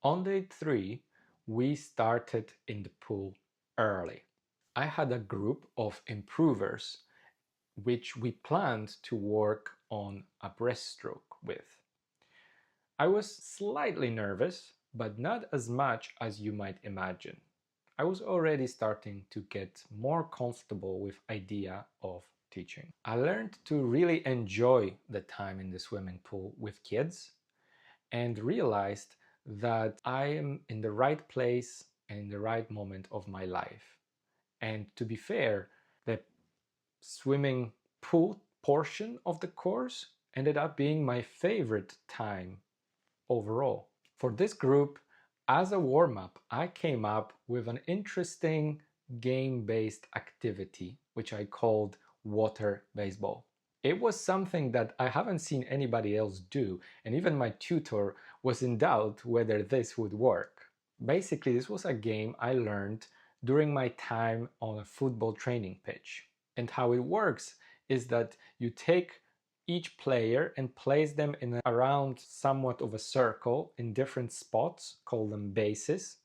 On day 3, we started in the pool early. I had a group of improvers which we planned to work on a breaststroke with. I was slightly nervous, but not as much as you might imagine. I was already starting to get more comfortable with the idea of teaching. I learned to really enjoy the time in the swimming pool with kids and realized that I am in the right place and in the right moment of my life. And to be fair, the swimming pool portion of the course ended up being my favorite time overall. For this group, as a warm-up, I came up with an interesting game-based activity, which I called water baseball. It was something that I haven't seen anybody else do, and even my tutor was in doubt whether this would work. Basically, this was a game I learned during my time on a football training pitch. And how it works is that you take each player and place them in around somewhat of a circle in different spots, call them bases,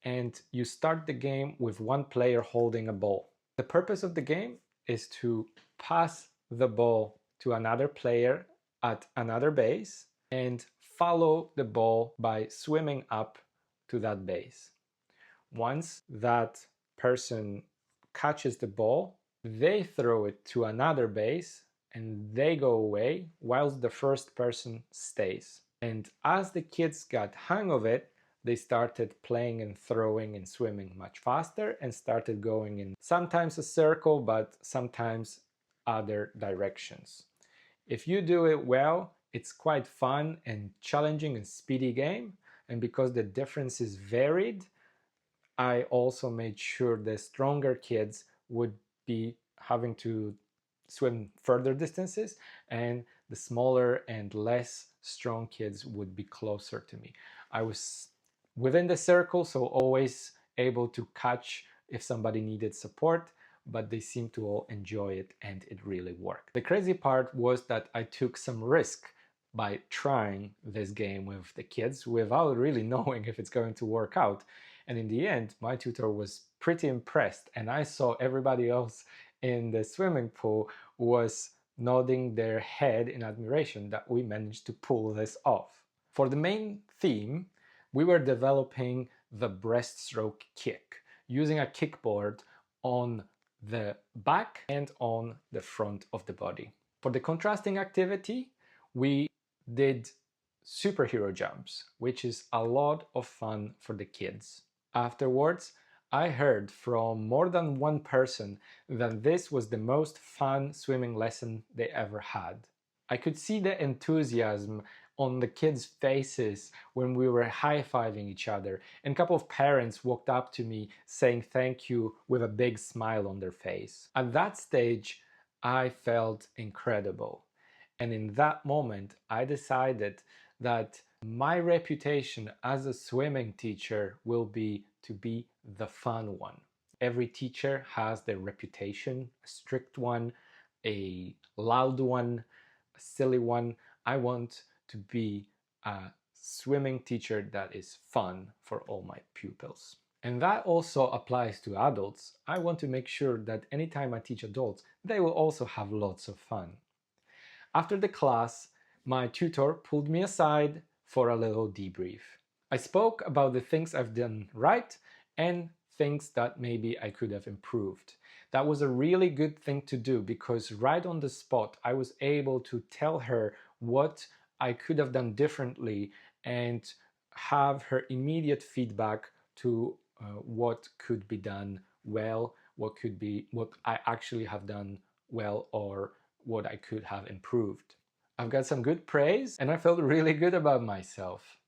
and you start the game with one player holding a ball. The purpose of the game is to pass the ball to another player at another base and follow the ball by swimming up to that base. Once that person catches the ball, they throw it to another base and they go away whilst the first person stays. And as the kids got hang of it, they started playing and throwing and swimming much faster and started going in sometimes a circle, but sometimes other directions. If you do it well, it's quite fun and challenging and speedy game. And because the differences varied, I also made sure the stronger kids would be having to swim further distances and the smaller and less strong kids would be closer to me. I was within the circle, so always able to catch if somebody needed support, but they seemed to all enjoy it and it really worked. The crazy part was that I took some risk by trying this game with the kids without really knowing if it's going to work out. And in the end, my tutor was pretty impressed and I saw everybody else in the swimming pool was nodding their head in admiration that we managed to pull this off. For the main theme, we were developing the breaststroke kick using a kickboard on the back and on the front of the body. For the contrasting activity, we did superhero jumps, which is a lot of fun for the kids. Afterwards, I heard from more than one person that this was the most fun swimming lesson they ever had. I could see the enthusiasm on the kids' faces when we were high-fiving each other, and a couple of parents walked up to me saying thank you with a big smile on their face. At that stage, I felt incredible. And in that moment, I decided that my reputation as a swimming teacher will be to be the fun one. Every teacher has their reputation, a strict one, a loud one, a silly one. I want to be a swimming teacher that is fun for all my pupils. And that also applies to adults. I want to make sure that anytime I teach adults, they will also have lots of fun. After the class, my tutor pulled me aside for a little debrief. I spoke about the things I've done right and things that maybe I could have improved. That was a really good thing to do because right on the spot I was able to tell her what I could have done differently and have her immediate feedback to what could be done well, what I actually have done well, or what I could have improved. I've got some good praise and I felt really good about myself.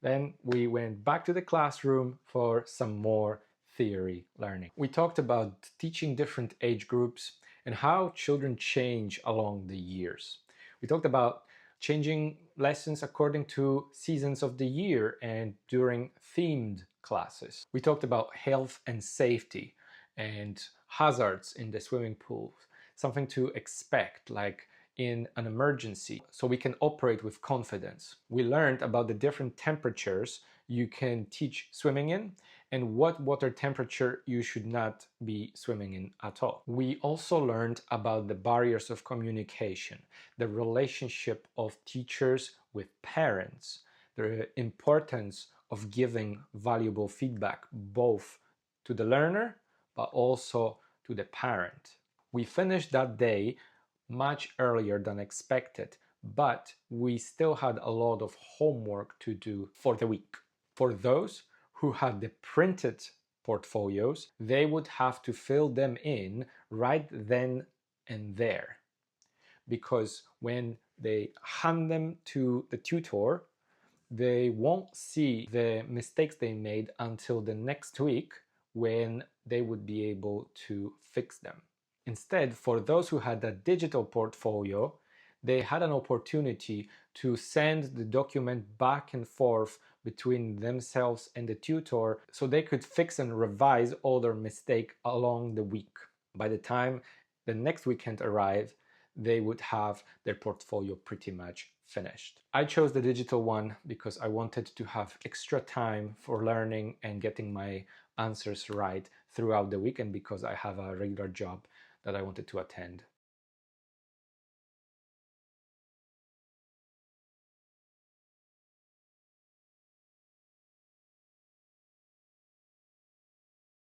Then we went back to the classroom for some more theory learning. We talked about teaching different age groups and how children change along the years. We talked about changing lessons according to seasons of the year and during themed classes. We talked about health and safety and hazards in the swimming pool, something to expect, like in an emergency so we can operate with confidence. We learned about the different temperatures you can teach swimming in and what water temperature you should not be swimming in at all. We also learned about the barriers of communication, the relationship of teachers with parents, the importance of giving valuable feedback both to the learner but also to the parent. We finished that day much earlier than expected, but we still had a lot of homework to do for the week. For those who had the printed portfolios, they would have to fill them in right then and there, because when they hand them to the tutor, they won't see the mistakes they made until the next week when they would be able to fix them. Instead, for those who had a digital portfolio, they had an opportunity to send the document back and forth between themselves and the tutor so they could fix and revise all their mistakes along the week. By the time the next weekend arrived, they would have their portfolio pretty much finished. I chose the digital one because I wanted to have extra time for learning and getting my answers right throughout the week, and because I have a regular job that I wanted to attend